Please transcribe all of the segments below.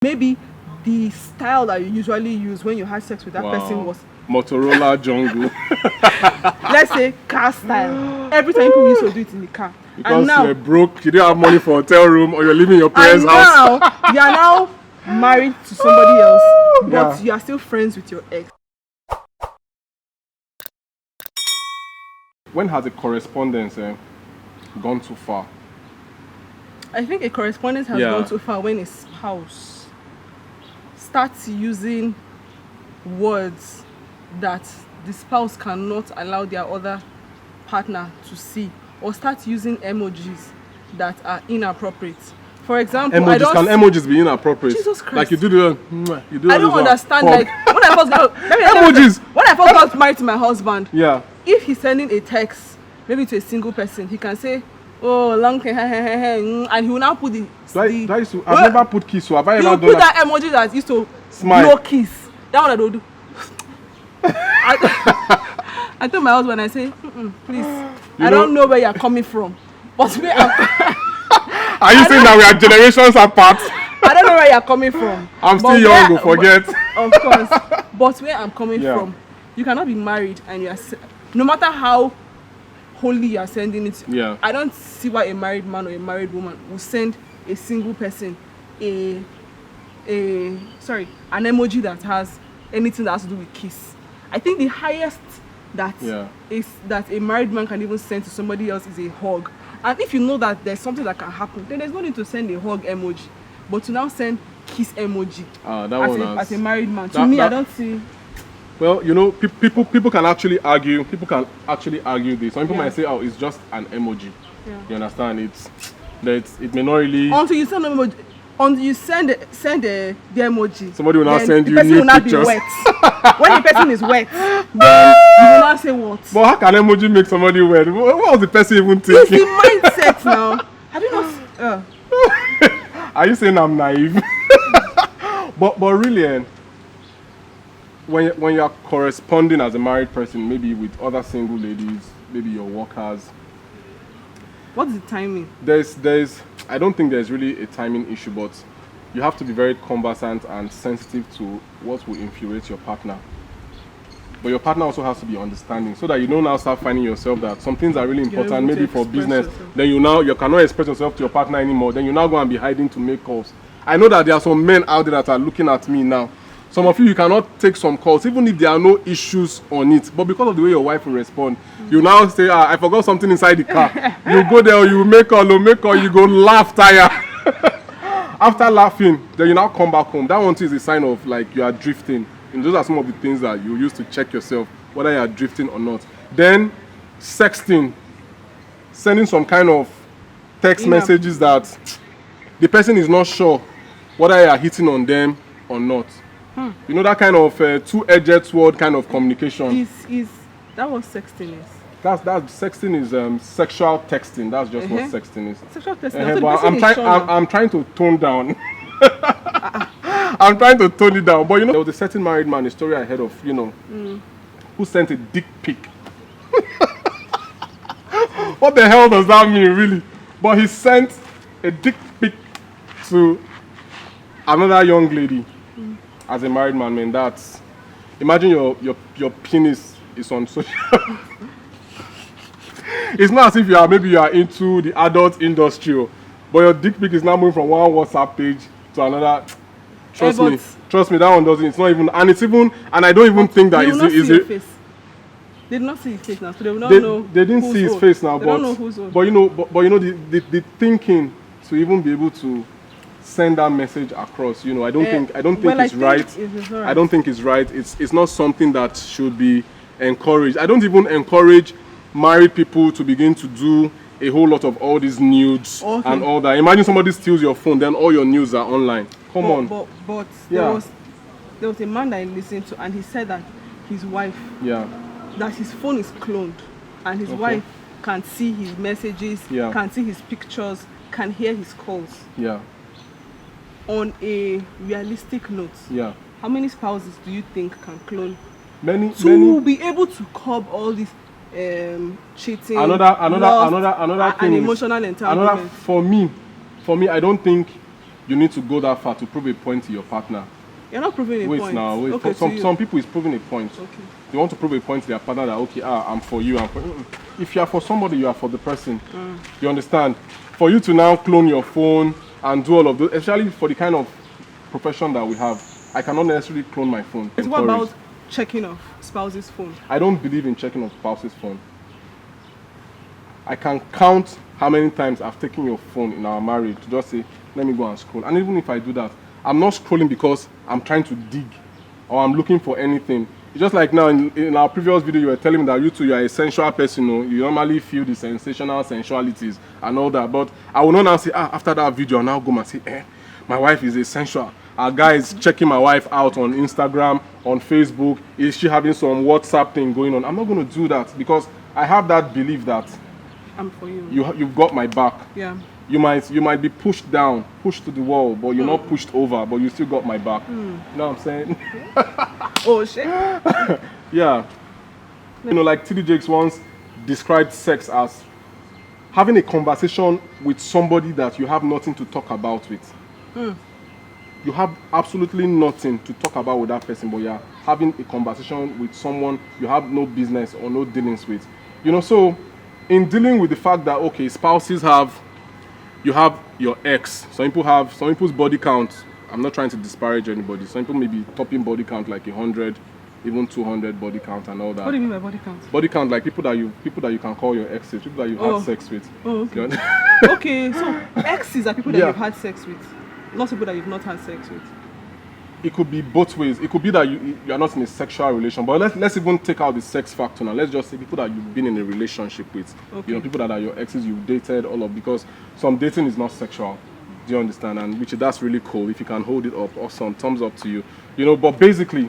maybe the style that you usually use when you had sex with that person was Motorola Jungle. Let's say car style. Every time people used to do it in the car. Because and now, you're broke, you don't have money for a hotel room, or you're living in your parents' house. Now, you are now married to somebody else, but you are still friends with your ex. When has a correspondence gone too far? I think a correspondence has gone too far when a spouse starts using words that the spouse cannot allow their other partner to see, or start using emojis that are inappropriate. For example, can emojis be inappropriate? Jesus Christ. Like you do I don't understand. Like when I first got emojis. When I first got married to my husband, if he's sending a text maybe to a single person, he can say, "Oh, long time," and he will now put I've never put kiss, so have I ever done put that emoji that used to smile. Blow kiss. That one I don't do. I told my husband, I say, please, I don't know where you're coming from, but me, are you saying that we are generations apart? I don't know where you're coming from. I'm still young, forget. Of course, but where I'm coming from, you cannot be married and you are, no matter how holy you are sending it. I don't see why a married man or a married woman will send a single person an emoji that has anything that has to do with kiss. I think the highest that is that a married man can even send to somebody else is a hug. And if you know that there's something that can happen, then there's no need to send a hug emoji. But to now send kiss emoji as a married man, to me, I don't see. Well, you know, people can actually argue. People can actually argue this. Some people might say, "Oh, it's just an emoji." You understand? It may not really. Until you send an emoji. Until you send the emoji, somebody will now send you new pictures. The person will not be wet. When the person is wet, then you will not say what. But how can emoji make somebody wet? What was the person even thinking? It's the mindset now. Have you not? Are you saying I'm naive? but really, when you are corresponding as a married person, maybe with other single ladies, maybe your workers. What's the timing? I don't think there's really a timing issue, but you have to be very conversant and sensitive to what will infuriate your partner. But your partner also has to be understanding, so that you don't now start finding yourself that some things are really important, maybe for business. Then you cannot express yourself to your partner anymore. Then you now go and be hiding to make calls. I know that there are some men out there that are looking at me now. Some of you cannot take some calls, even if there are no issues on it. But because of the way your wife will respond, you now say, I forgot something inside the car. You go there, you make call, you go laugh, tire. After laughing, then you now come back home. That one too is a sign of like you are drifting. And those are some of the things that you use to check yourself, whether you are drifting or not. Then, sexting. Sending some kind of text messages that the person is not sure whether you are hitting on them or not. You know, that kind of two-edged sword kind of communication. That what sexting is. That's sexting is sexual texting. That's just what sexting is. Sexual texting. But I'm trying to tone down. I'm trying to tone it down. But you know, there was a certain married man, a story I heard of, you know, who sent a dick pic. What the hell does that mean, really? But he sent a dick pic to another young lady. As a married man, man, that's... Imagine your penis is on social... It's not as if you are into the adult industry, but your dick pic is now moving from one WhatsApp page to another. Trust me, that one doesn't. It's not even... And I don't even think that is it. They did not see his face now, so they will not know. They didn't see his face now, but you know, the thinking to even be able to send that message across, you know, I don't think it's right. I don't think it's right. It's not something that should be encouraged. I don't even encourage married people to begin to do a whole lot of all these nudes and all that. Imagine somebody steals your phone, then all your news are online. Come on. But there was a man that I listened to, and he said that his wife, that his phone is cloned, and his wife can see his messages, can see his pictures, can hear his calls. On a realistic note, how many spouses do you think can clone? Many. Be able to curb all this cheating, another thing and emotional entanglement. For me, I don't think you need to go that far to prove a point to your partner. You're not proving a point. Wait now. Wait. Okay, some people is proving a point. Okay. They want to prove a point to their partner that, okay, I'm for you. If you are for somebody, you are for the person. You understand? For you to now clone your phone and do all of those, especially for the kind of profession that we have, I cannot necessarily clone my phone. What about checking off spouse's phone? I don't believe in checking off spouse's phone. I can count how many times I've taken your phone in our marriage to just say, let me go and scroll. And even if I do that, I'm not scrolling because I'm trying to dig or I'm looking for anything. It's just like now in our previous video, you were telling me that you are a sensual person. You normally feel the sensational sensualities and all that. But I will not now say, after that video, I'll now go and say, my wife is a sensual. Our guy is checking my wife out on Instagram, on Facebook. Is she having some WhatsApp thing going on? I'm not going to do that because I have that belief that I'm for you. You've got my back. Yeah. You might be pushed down, pushed to the wall, but you're not pushed over, but you still got my back. You know what I'm saying? Oh shit. Yeah. Like TD Jakes once described sex as having a conversation with somebody that you have nothing to talk about with. You have absolutely nothing to talk about with that person, but you're having a conversation with someone you have no business or no dealings with. So in dealing with the fact that, okay, spouses you have your ex. Some people's body count. I'm not trying to disparage anybody. Some people may be topping body count like 100, even 200 body count and all that. What do you mean by body count? Body count like people that you can call your exes, people that you've had sex with. Oh, okay. Okay, so exes are people that you've had sex with, not people that you've not had sex with. It could be both ways. It could be that you are not in a sexual relation, but let's even take out the sex factor now. Let's just say people that you've been in a relationship with. Okay. People that are your exes, you've dated, all of, because some dating is not sexual. Do you understand? And that's really cool. If you can hold it up, awesome. Thumbs up to you. But basically,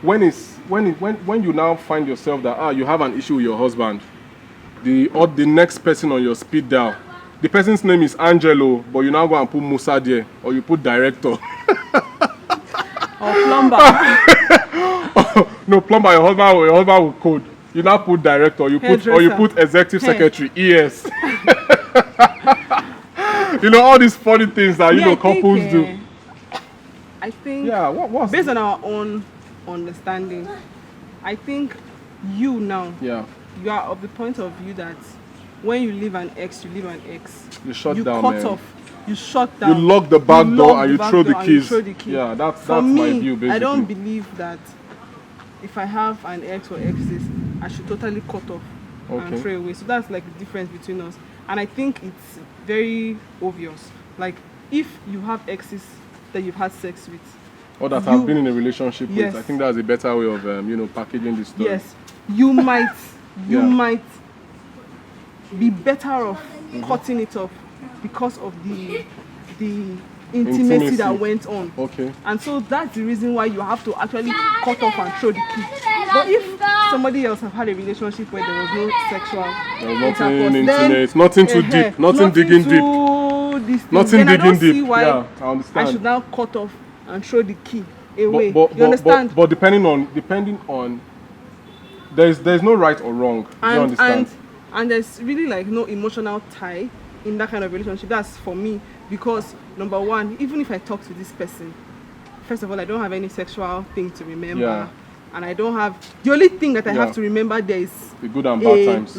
when you now find yourself that you have an issue with your husband, the next person on your speed dial, the person's name is Angelo, but you now go and put Musa there, or you put director. Or plumber. No, plumber, your husband will code. You now put director, or you put executive secretary, ES. All these funny things that couples do. I think what's based on our own understanding, I think you are of the point of view that when you leave an ex, you You shut down, cut man. off. You shut down. You lock the back door and you throw the keys. Yeah, that's my view, basically. I don't believe that if I have an ex or exes, I should totally cut off and throw away. So that's like the difference between us. And I think it's very obvious. Like, if you have exes that you've had sex with, or that have been in a relationship with, I think that's a better way of packaging this story. Yes, you might be better off cutting it off because of the intimacy that went on. Okay. And so that's the reason why you have to actually cut off and throw the key. But if somebody else have had a relationship where there was no sexual nothing intimate, nothing too deep, nothing digging deep, nothing digging deep. Why I understand. I should now cut off and throw the key away. You understand? But depending on there's no right or wrong. Do you understand? And there's really like no emotional tie in that kind of relationship. That's for me, because number one, even if I talk to this person, first of all, I don't have any sexual thing to remember, and I don't have, the only thing that I have to remember there is the good and bad times.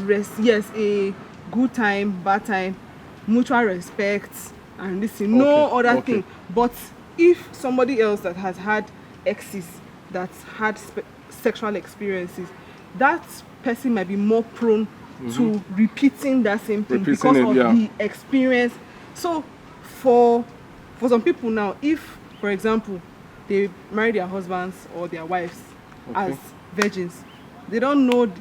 A good time, bad time, mutual respect, and listen, no other thing. But if somebody else that has had exes, that's had sexual experiences, that person might be more prone to repeating that same thing because of the experience. So for some people now, if, for example, they marry their husbands or their wives as virgins, they don't know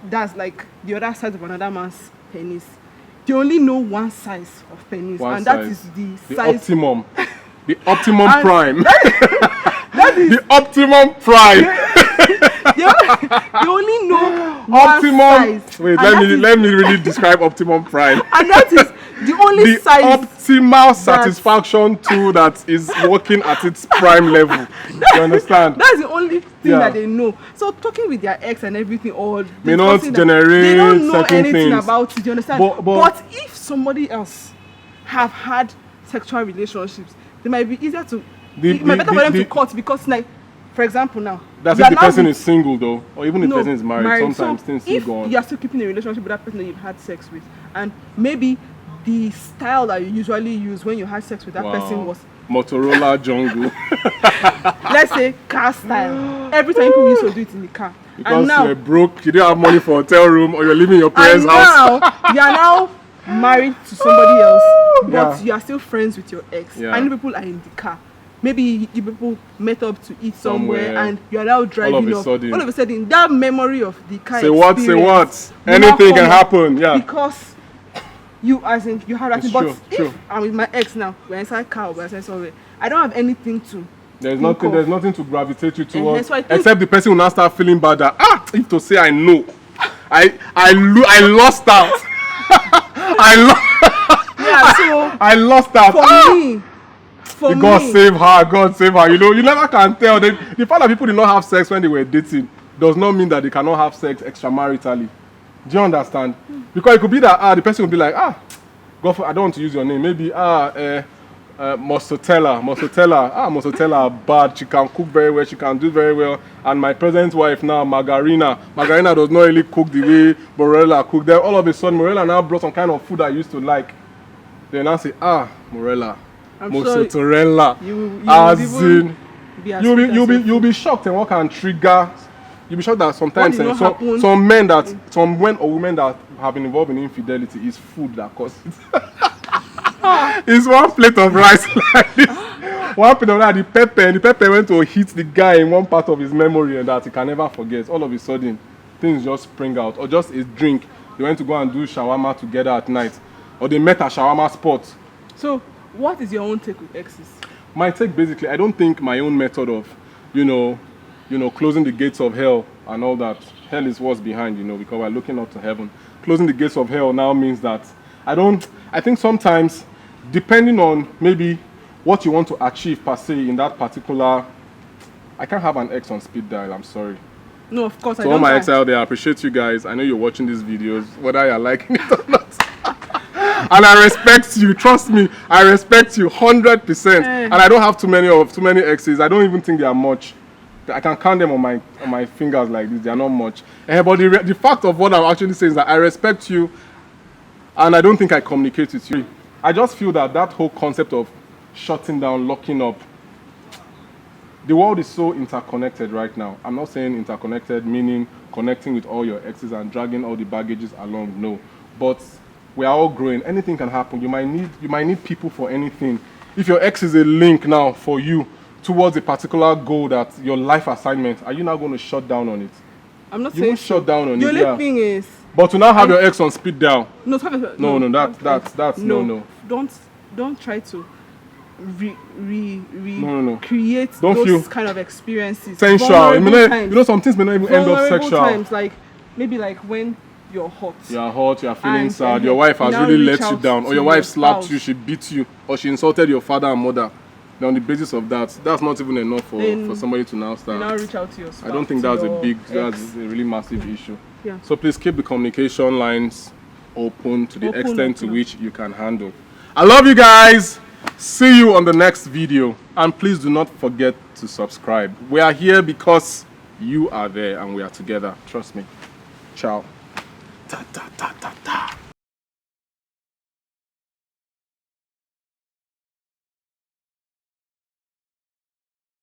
that's like the other side of another man's penis. They only know one size of penis, that is the size optimum. The optimum prime. That is the optimum prime. They only know optimum one size. Wait, let me really describe optimum prime. And that is the only size. Optimal satisfaction tool that is working at its prime level. You understand? That's the only thing that they know. So talking with their ex and everything, or may not generate they don't know certain anything things about it. You understand? But if somebody else have had sexual relationships, they might be easier to. It might be better for them to cut because, like, for example, now. That's if the person is single though, or even if the person is married. Sometimes things still go on. If you are still keeping a relationship with that person that you've had sex with, and maybe the style that you usually use when you had sex with that person was Motorola Jungle. Let's say car style. Every time people used to do it in the car. Because and now, you're broke, you don't have money for a hotel room, or you're living in your parents' house. You are now married to somebody else, but you are still friends with your ex. And people are in the car. Maybe you people met up to eat somewhere and you are now driving all of a sudden, that memory of the car Say what? Anything can happen. Yeah. Because you have that. But if I'm with my ex now, we're inside car, we're inside somewhere, I don't have anything to. There's nothing to gravitate you towards, except the person will now start feeling bad that if to say I know, I lost out. I lost out. For me, God save her. You know, you never can tell. The fact that people did not have sex when they were dating does not mean that they cannot have sex extramaritally. Do you understand? Because it could be that the person will be like, God, I don't want to use your name. Maybe Mosotella, bad. She can cook very well. She can do very well. And my present wife now, Margarina does not really cook the way Morella cooked. Then all of a sudden, Morella now brought some kind of food I used to like. They now say, Morella, Mozzarella. You'll be shocked and what can trigger. You'll be shocked that sometimes some men or women that have been involved in infidelity is food that causes it. It's one plate of rice like this. One plate of rice, the pepper went to hit the guy in one part of his memory and that he can never forget. All of a sudden, things just spring out. Or just a drink. They went to go and do shawarma together at night. Or they met at shawarma spot. So, what is your own take with exes? My take, basically, I don't think my own method of, closing the gates of hell and all that. Hell is what's behind, because we're looking up to heaven. Closing the gates of hell now means that I think sometimes, depending on maybe what you want to achieve per se in that particular, I can't have an ex on speed dial, I'm sorry. No, of course I don't. To all my ex out there, I appreciate you guys. I know you're watching these videos, whether you're liking it or not. And I respect you, trust me, I respect you 100%. And I don't have too many exes. I don't even think they are much. I can count them on my fingers like this. They are not much. But the fact of what I'm actually saying is that I respect you, and I don't think I communicate with you. I just feel that whole concept of shutting down, locking up, the world is so interconnected right now. I'm not saying interconnected meaning connecting with all your exes and dragging all the baggages along. No, but we are all growing. Anything can happen. You might need people for anything. If your ex is a link now for you towards a particular goal, that your life assignment, are you now going to shut down on it? I'm not saying you won't shut down on it. The only thing is, but to now have your ex on speed dial. No. That's no. Don't try to create don't those kind of experiences. Sensual. Some things may not even end up sexual. Times, maybe when you're hot. You're feeling sad. Your wife has really let you down, or your wife slapped you, she beat you, or she insulted your father and mother. Then on the basis of that, that's not even enough for somebody to now start. Now reach out to your spouse. I don't think that's a really massive issue. Yeah. So please keep the communication lines open to the extent to which you can handle. I love you guys. See you on the next video. And please do not forget to subscribe. We are here because you are there and we are together. Trust me. Ciao. Ta ta ta ta ta.